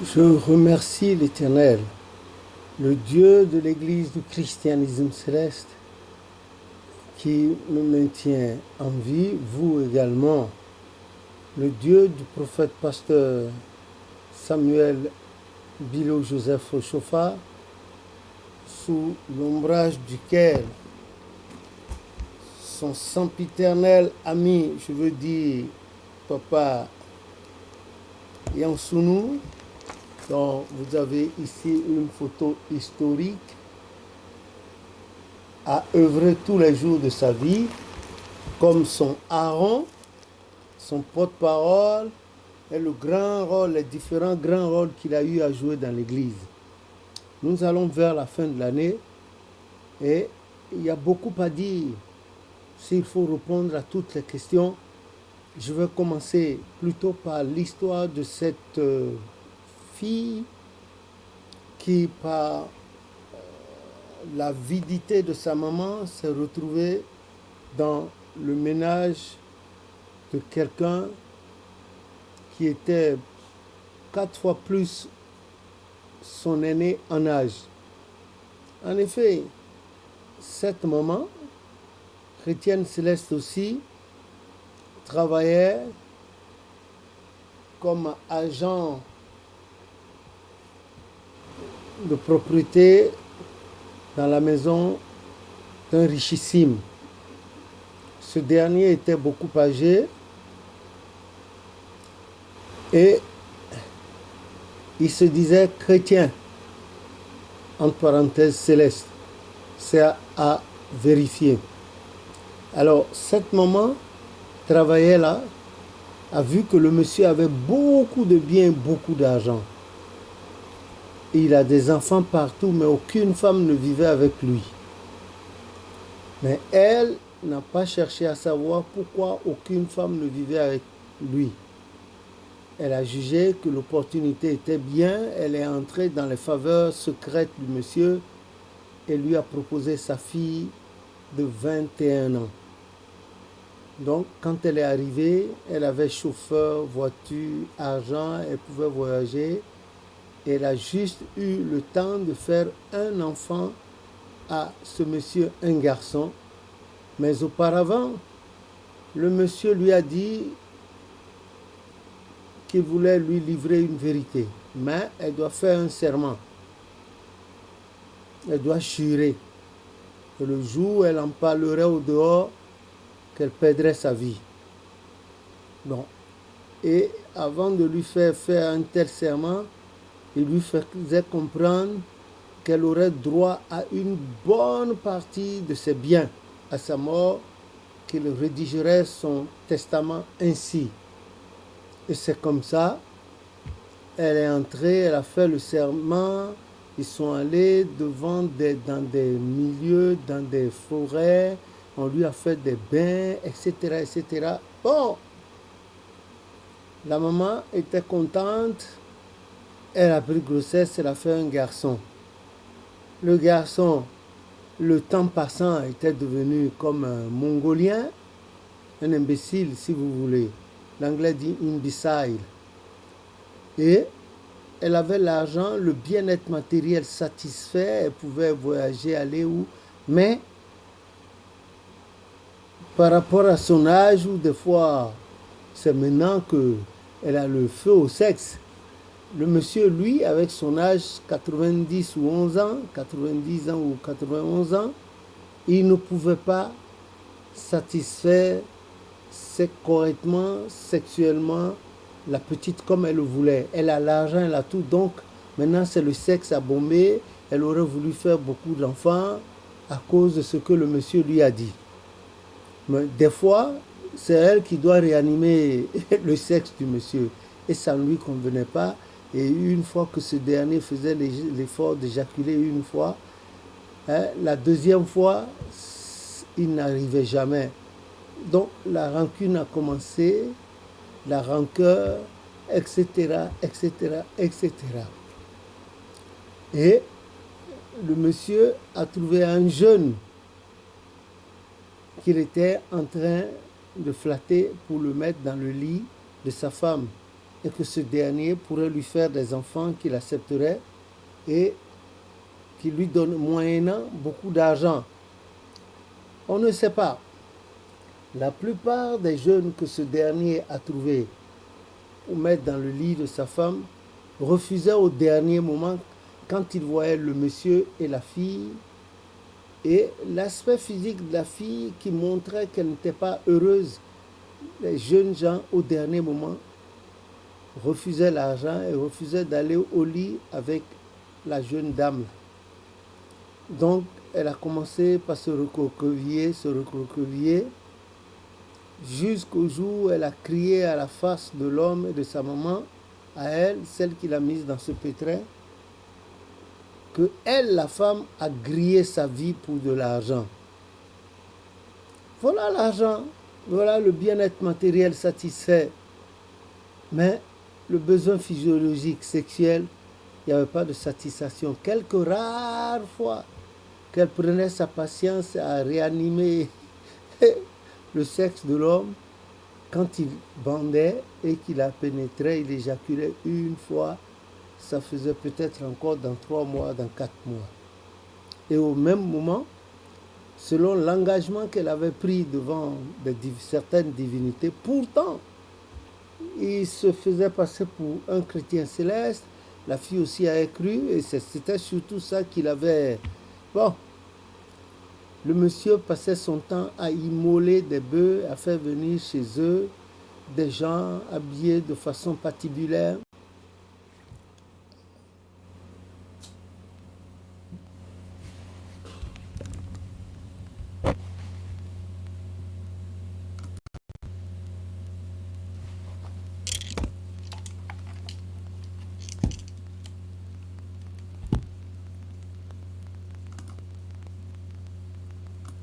Je remercie l'Éternel, le Dieu de l'Église du christianisme céleste, qui me maintient en vie, vous également, le Dieu du prophète pasteur Samuel Bilo Joseph Ochofa, sous l'ombrage duquel son sempiternel ami, je veux dire Papa Yansounou, dont vous avez ici une photo historique, a œuvré tous les jours de sa vie comme son Aaron, son porte-parole et le grand rôle, les différents grands rôles qu'il a eu à jouer dans l'Église. Nous allons vers la fin de l'année et il y a beaucoup à dire. S'il faut répondre à toutes les questions, je vais commencer plutôt par l'histoire de cette fille qui, par l'avidité de sa maman, s'est retrouvée dans le ménage de quelqu'un qui était 4 fois plus son aîné en âge. En effet, cette maman, chrétienne céleste aussi, travaillait comme agent de propriété dans la maison d'un richissime. Ce dernier était beaucoup âgé et il se disait chrétien, entre parenthèses céleste. C'est à vérifier. Alors, cette maman travaillait là, a vu que le monsieur avait beaucoup de biens, beaucoup d'argent. Il a des enfants partout, mais aucune femme ne vivait avec lui. Mais elle n'a pas cherché à savoir pourquoi aucune femme ne vivait avec lui. Elle a jugé que l'opportunité était bien, elle est entrée dans les faveurs secrètes du monsieur et lui a proposé sa fille de 21 ans. Donc, quand elle est arrivée, elle avait chauffeur, voiture, argent, elle pouvait voyager. Elle a juste eu le temps de faire un enfant à ce monsieur, un garçon. Mais auparavant, le monsieur lui a dit qu'il voulait lui livrer une vérité. Mais elle doit faire un serment. Elle doit jurer. Et le jour où elle en parlerait au dehors, qu'elle perdrait sa vie. Bon. Et avant de lui faire un tel serment, il lui faisait comprendre qu'elle aurait droit à une bonne partie de ses biens à sa mort, qu'il rédigerait son testament ainsi. Et c'est comme ça, elle est entrée, elle a fait le serment, ils sont allés dans des milieux, dans des forêts, on lui a fait des bains, etc., etc. Bon, la maman était contente, elle a pris grossesse, elle a fait un garçon. Le garçon, le temps passant, était devenu comme un mongolien, un imbécile si vous voulez. L'anglais dit imbécile. Et elle avait l'argent, le bien-être matériel satisfait, elle pouvait voyager, aller où. Mais par rapport à son âge, ou des fois, c'est maintenant qu'elle a le feu au sexe. Le monsieur, lui, avec son âge, 90 ou 11 ans, 90 ans ou 91 ans, il ne pouvait pas satisfaire correctement, sexuellement, la petite comme elle le voulait. Elle a l'argent, elle a tout, donc maintenant c'est le sexe à bomber. Elle aurait voulu faire beaucoup d'enfants à cause de ce que le monsieur lui a dit. Mais des fois, c'est elle qui doit réanimer le sexe du monsieur. Et ça ne lui convenait pas. Et une fois que ce dernier faisait l'effort d'éjaculer une fois, la deuxième fois, il n'arrivait jamais. Donc la rancune a commencé, la rancœur, etc., etc., etc. Et le monsieur a trouvé un jeune qu'il était en train de flatter pour le mettre dans le lit de sa femme. et que ce dernier pourrait lui faire des enfants qu'il accepterait et qui lui donne moyennant beaucoup d'argent. On ne sait pas. La plupart des jeunes que ce dernier a trouvés ou mettre dans le lit de sa femme refusaient au dernier moment quand ils voyaient le monsieur et la fille et l'aspect physique de la fille qui montrait qu'elle n'était pas heureuse. Les jeunes gens au dernier moment refusaient l'argent et refusaient d'aller au lit avec la jeune dame. Donc elle a commencé par se recroqueviller, jusqu'au jour où elle a crié à la face de l'homme et de sa maman, à elle, celle qui l'a mise dans ce pétrin, que elle, la femme, a grillé sa vie pour de l'argent. Voilà l'argent, voilà le bien-être matériel satisfait. Mais le besoin physiologique, sexuel, il n'y avait pas de satisfaction. Quelques rares fois qu'elle prenait sa patience à réanimer le sexe de l'homme, quand il bandait et qu'il la pénétrait, il éjaculait une fois, ça faisait peut-être encore dans 3 mois, dans 4 mois. Et au même moment, selon l'engagement qu'elle avait pris devant certaines divinités, pourtant, il se faisait passer pour un chrétien céleste, la fille aussi avait cru, et c'était surtout ça qu'il avait... Bon, le monsieur passait son temps à immoler des bœufs, à faire venir chez eux des gens habillés de façon patibulaire,